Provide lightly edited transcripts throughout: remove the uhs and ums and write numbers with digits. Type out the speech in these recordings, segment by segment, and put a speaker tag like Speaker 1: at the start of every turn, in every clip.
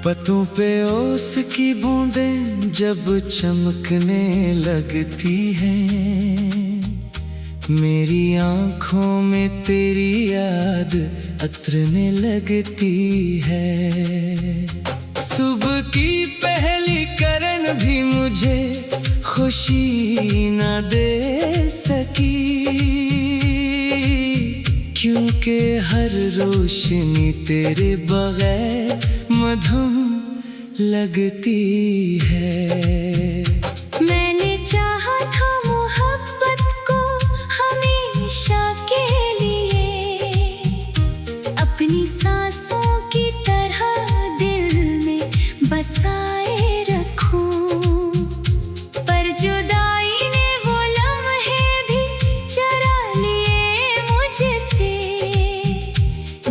Speaker 1: पत्तों पे ओस की बूंदें जब चमकने लगती हैं, मेरी आंखों में तेरी याद अतरने लगती है। सुबह की पहली किरण भी मुझे खुशी न दे सकी, क्योंकि हर रोशनी तेरे बगैर मधुम लगती है।
Speaker 2: मैंने चाहा था मोहब्बत को हमेशा के लिए, अपनी सांसों की तरह दिल में बसाए रखूं, पर जुदाई ने वो लम्हे भी चुरा लिए मुझसे,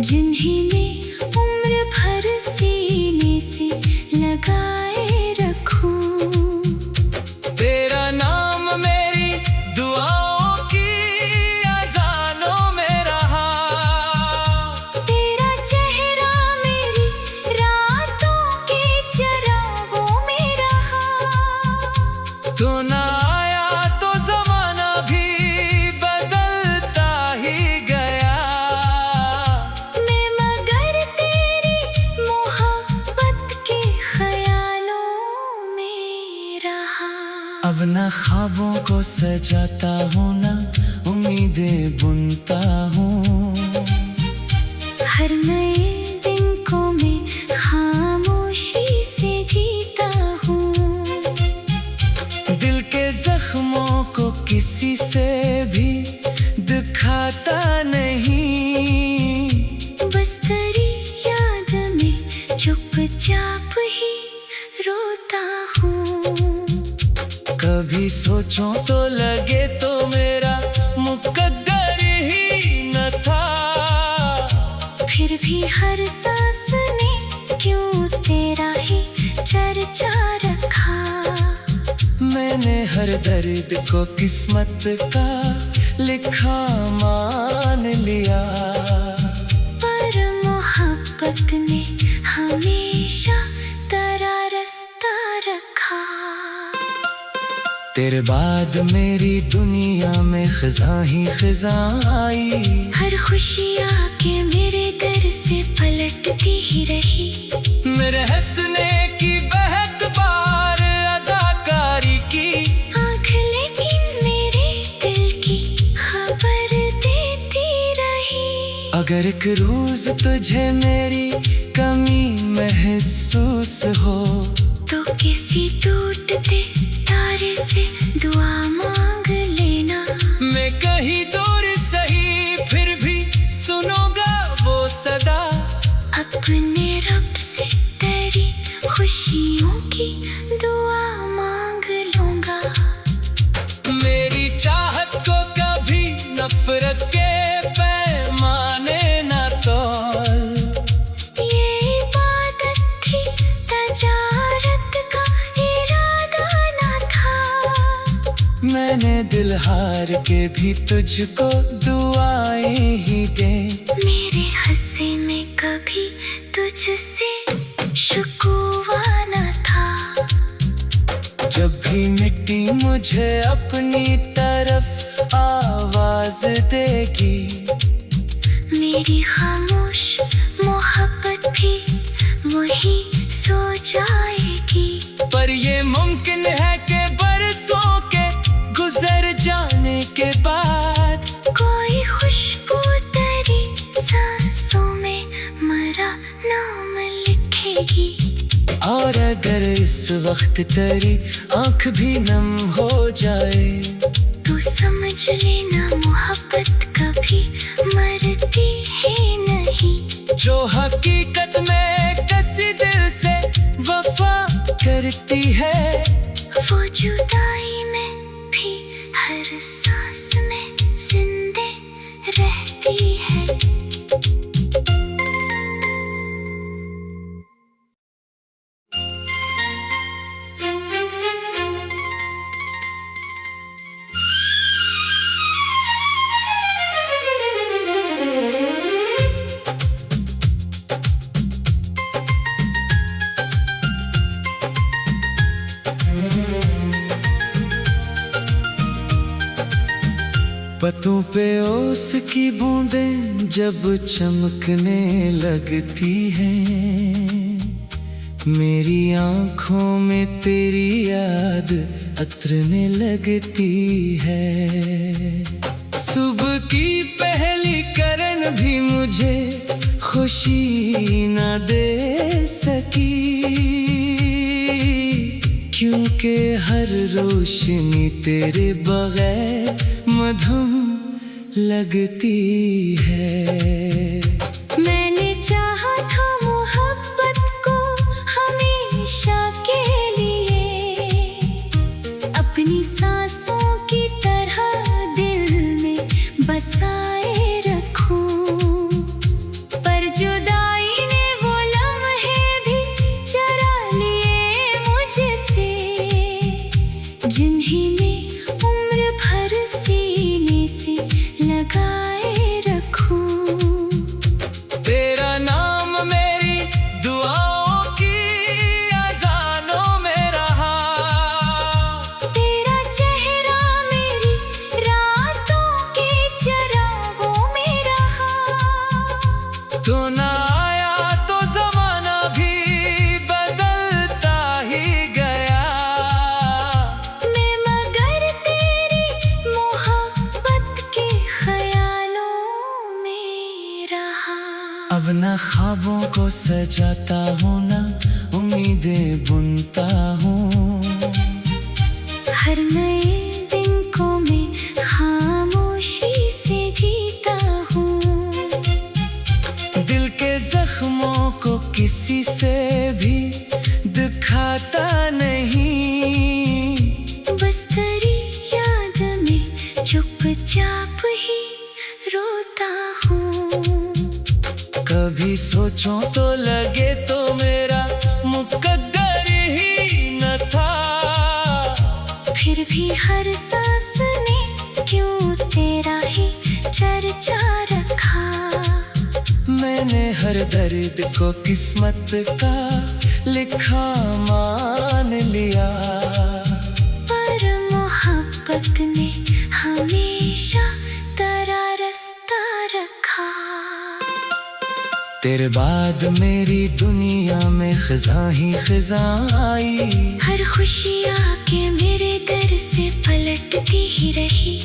Speaker 2: जिन्हें मैं उम्र भर सीने से लगाए रखूं।
Speaker 1: तेरा नाम मेरी दुआओं की अज़ानों में रहा,
Speaker 2: तेरा चेहरा मेरी रातों के चरागों में रहा।
Speaker 1: तो ना आया तो ज़माना भी बदलता ही गया,
Speaker 2: मैं मगर तेरी मोहब्बत के ख्यालों में रहा।
Speaker 1: अब ना ख्वाबों को सजाता हूँ ना उम्मीदें बुनता हूँ,
Speaker 2: हर नए दिन को मैं खामोशी से जीता हूँ,
Speaker 1: दिल के जख्मों को किसी से भी दिखाता नहीं,
Speaker 2: बस तेरी याद में चुपचाप ही रोता हूँ।
Speaker 1: कभी सोचो तो लगे तो मेरा मुकद्दर ही न था,
Speaker 2: फिर भी हर सांस ने क्यों तेरा ही चर्चा रखा।
Speaker 1: मैंने हर दर्द को किस्मत का लिखा मान लिया,
Speaker 2: पर मोहब्बत ने हमेशा तेरा रास्ता रखा।
Speaker 1: तेरे बाद मेरी दुनिया में खिज़ां ही खिज़ां आई,
Speaker 2: हर खुशी आके मेरे दर से पलटती ही रही,
Speaker 1: मेरे हंसने की बहक बार अदाकारी की,
Speaker 2: आँख लेकिन मेरे दिल की खबर देती रही।
Speaker 1: अगर एक रोज तुझे मेरी कमी महसूस हो,
Speaker 2: तो किसी टूटते तारे से दुआ मांग लेना।
Speaker 1: मैं कहीं दूर सही फिर भी सुनूंगा वो सदा,
Speaker 2: अपने रब से तेरी खुशियों की दुआ मांग लूंगा।
Speaker 1: मेरी चाहत को कभी नफरत के पैमाने न तोल,
Speaker 2: ये इबादत थी तजारत का इरादा न था,
Speaker 1: मैंने दिल हार के भी तुझको दुआएं ही दे।
Speaker 2: मेरे हंसे में कभी तुझसे शुक्वा न था,
Speaker 1: जब भी मिट्टी मुझे अपनी तरफ आवाज देगी,
Speaker 2: मेरी खामोश मोहब्बत भी वही सो जाएगी।
Speaker 1: पर ये मुमकिन है कि बरसों के गुजर जाने के बाद
Speaker 2: कोई खुशबू तेरी सांसों में मेरा नाम लिखेगी,
Speaker 1: और अगर इस वक्त तेरी आंख भी नम हो जाए,
Speaker 2: तू समझ लेना मोहब्बत कभी मरती ही नहीं।
Speaker 1: जो हकीकत में किसी दिल से वफा करती है,
Speaker 2: वो जुदाई में भी हर सांस में जिंदे रहती है।
Speaker 1: पत्तों पे ओस की बूंदें जब चमकने लगती हैं, मेरी आंखों में तेरी याद अतरने लगती है। सुबह की पहली किरण भी मुझे खुशी न दे सकी, क्योंकि हर रोशनी तेरे बगैर मधुम लगती है।
Speaker 2: मैंने चाहा था मोहब्बत को हमेशा के लिए, अपनी सांसों की तरह दिल में बसाए रखूं, पर जुदाई ने वो लम्हे भी चुरा लिए मुझसे, जिन्हें मैं उम्र भर सीने से लगाए रखूं।
Speaker 1: तेरा नाम मेरी दुआओं की अज़ानों में रहा,
Speaker 2: तेरा चेहरा मेरी रातों के चरागों में रहा।
Speaker 1: तो ना आया तो ज़माना भी बदलता ही गया,
Speaker 2: मैं मगर तेरी मोहब्बत के ख्यालों में रहा।
Speaker 1: अब ना ख्वाबों को सजाता हूँ, ना उम्मीदें बुनता हूँ।
Speaker 2: हर नए दिन को मैं खामोशी से जीता हूँ,
Speaker 1: दिल के जख्मों को किसी से भी दिखाता नहीं,
Speaker 2: बस तेरी याद में चुपचाप ही रोता हूँ।
Speaker 1: कभी सोचो तो लगे तो मेरा मुकद्दर ही न था,
Speaker 2: फिर भी हर सांस ने क्यों तेरा ही चर्चा रखा।
Speaker 1: मैंने हर दर्द को किस्मत का लिखा मान लिया,
Speaker 2: पर मोहब्बत ने हमेशा तेरा रास्ता रखा।
Speaker 1: तेरे बाद मेरी दुनिया में खिज़ां ही खिज़ां आई,
Speaker 2: हर खुशी आके मेरे दर से पलटती ही रही।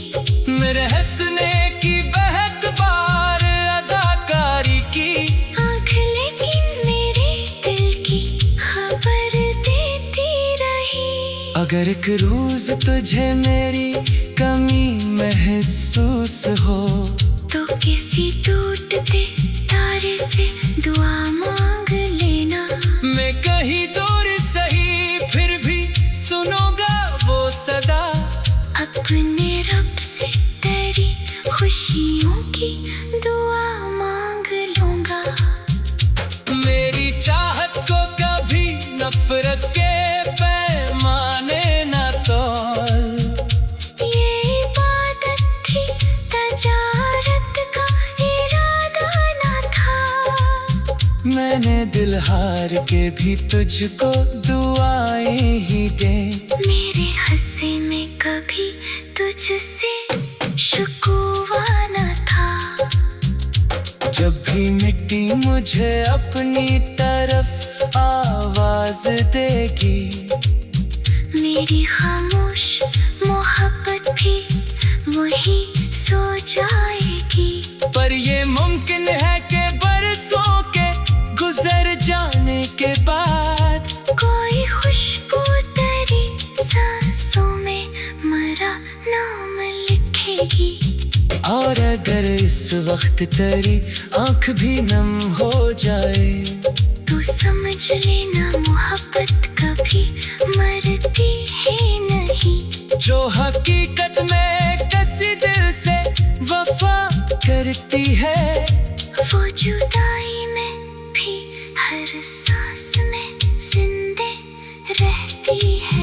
Speaker 1: मेरे हंसने की बहक बार अदाकारी की,
Speaker 2: आँख लेकिन मेरे दिल की खबर देती रही।
Speaker 1: अगर एक रोज तुझे मेरी कमी महसूस हो,
Speaker 2: तो किसी टूटते तारे से दुआ मांग लेना।
Speaker 1: मैं कहीं दूर सही फिर भी सुनूंगा वो सदा,
Speaker 2: अपने रब से तेरी खुशियों की दुआ मांग लूंगा।
Speaker 1: मेरी चाहत को कभी नफरत के पैमाने न तोल,
Speaker 2: ये इबादत थी तजारत का इरादा न था।
Speaker 1: मैंने दिल हार के भी तुझको दुआएं ही दे,
Speaker 2: मेरे हंसे में कभी तुझसे शिकवा न था।
Speaker 1: जब भी मिट्टी मुझे अपनी तरफ आवाज देगी,
Speaker 2: मेरी खामोश मोहब्बत भी वही सो जाएगी।
Speaker 1: पर ये मुमकिन है कि बरसों के गुजर जाने के बाद
Speaker 2: कोई खुशबू तेरी सांसों में मेरा नाम लिखेगी।
Speaker 1: और अगर इस वक्त तेरी आंख भी नम हो जाए,
Speaker 2: तो समझ लेना मोहब्बत कभी मरती ही नहीं।
Speaker 1: जो हकीकत में किसी दिल से वफा करती है,
Speaker 2: वो जुदाई में भी हर सांस में जिंदे रहती है।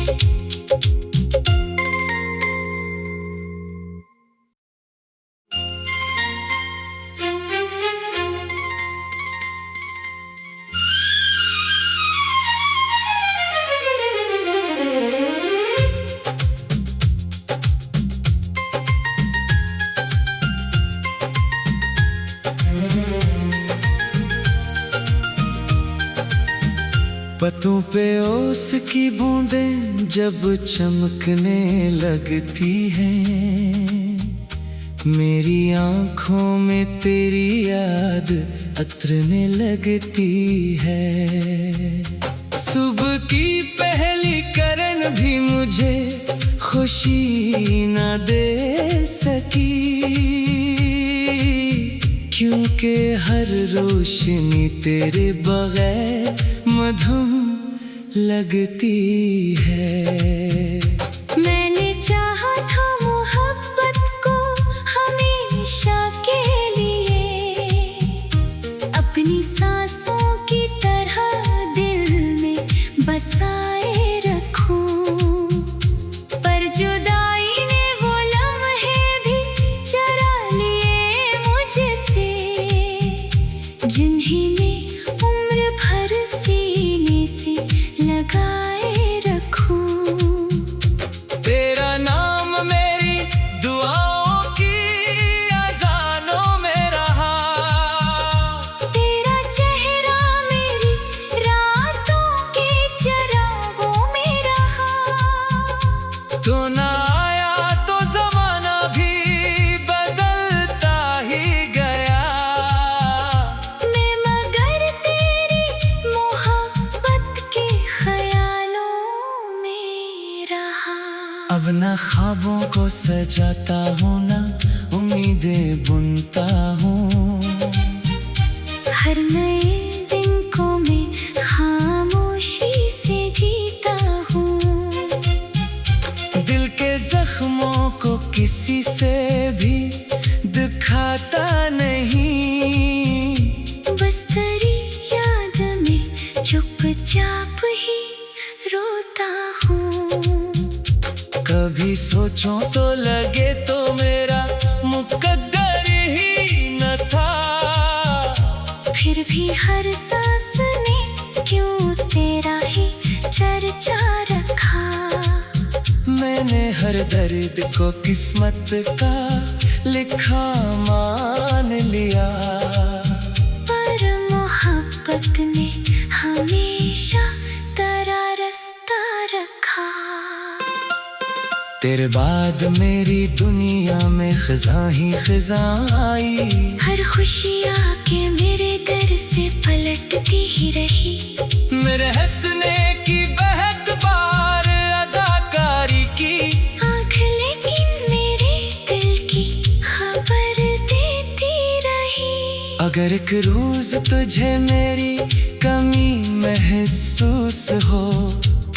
Speaker 1: पत्तों पे ओस की बूंदें जब चमकने लगती हैं, मेरी आंखों में तेरी याद अतरने लगती है। सुबह की पहली किरण भी मुझे खुशी न दे सकी, क्योंकि हर रोशनी तेरे बगैर मधुम लगती है।
Speaker 2: मैंने चाहा था मोहब्बत को हमेशा के लिए, अपनी सांसों की तरह दिल में बसाए रखूं, पर जुदाई ने वो लम्हे भी चुरा लिए मुझसे, जिन्हें मैं उम्र भर सीने से लगाए रखूं।
Speaker 1: तेरा नाम मेरी दुआओं की अज़ानों में रहा,
Speaker 2: तेरा चेहरा मेरी रातों के चरागों में रहा।
Speaker 1: तो ना आया तो ज़माना भी बदलता ही गया,
Speaker 2: मैं मगर तेरी मोहब्बत के ख्यालों में रहा।
Speaker 1: अब ना ख्वाबों को सजाता हूँ, ना उम्मीदें बुनता हूँ।
Speaker 2: हर नए दिन को मैं खामोशी से जीता हूँ,
Speaker 1: दिल के जख्मों को किसी से भी दिखाता नहीं,
Speaker 2: बस तेरी याद में चुपचाप ही रोता हूँ।
Speaker 1: कभी सोचूं तो लगे तो मेरा मुकद्दर ही न था,
Speaker 2: फिर भी हर सांस ने क्यों तेरा ही चर्चा रखा।
Speaker 1: मैंने हर दर्द को किस्मत का लिखा मान लिया,
Speaker 2: पर मोहब्बत ने हमेशा तेरा रास्ता रखा।
Speaker 1: तेरे बाद मेरी दुनिया में खिज़ा ही खिज़ा आई,
Speaker 2: हर खुशी आके मेरे दर से पलटती ही रही।
Speaker 1: मेरे हंसने की बहक बार अदाकारी की,
Speaker 2: आँख लेकिन मेरे दिल की खबर देती रही।
Speaker 1: अगर एक रोज तुझे मेरी कमी महसूस हो,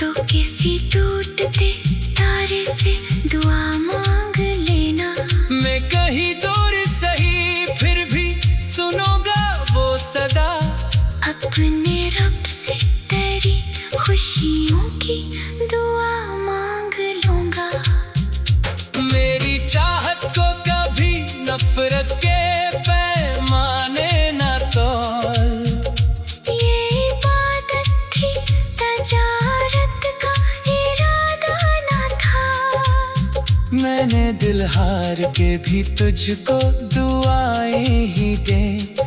Speaker 2: तो किसी टूटते तारे से दुआ मांग लेना।
Speaker 1: मैं कहीं दूर सही फिर भी सुनूंगा वो सदा,
Speaker 2: अपने रब से तेरी खुशियों की दुआ मांग लूंगा।
Speaker 1: मेरी चाहत को कभी नफरत के पैमाने न तोल,
Speaker 2: ये इबादत थी तजारत का इरादा न था।
Speaker 1: मैंने दिल हार के भी तुझको दुआएं ही दे,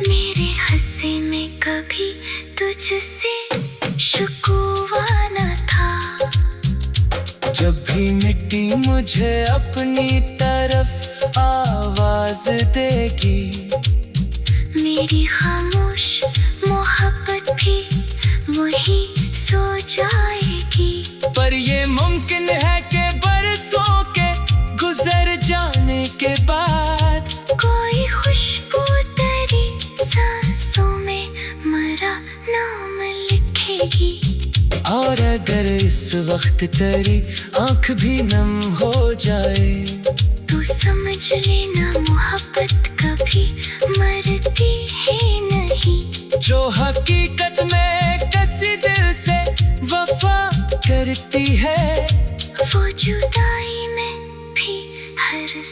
Speaker 2: मेरे हंसे में कभी तुझसे शिकवा न था।
Speaker 1: जब भी मिट्टी मुझे अपनी तरफ आवाज देगी,
Speaker 2: मेरी खामोश मोहब्बत भी वही सो जाएगी।
Speaker 1: पर ये मुमकिन है कि बरसों के गुजर जाने के बाद
Speaker 2: कोई खुशबू तेरी सांसों में मेरा नाम लिखेगी।
Speaker 1: और अगर इस वक्त तेरी आंख भी नम हो जाए,
Speaker 2: तू समझ लेना मोहब्बत कभी मरती है नहीं।
Speaker 1: जो हकीकत में किसी दिल से वफा करती है,
Speaker 2: वो जुदाई में भी हर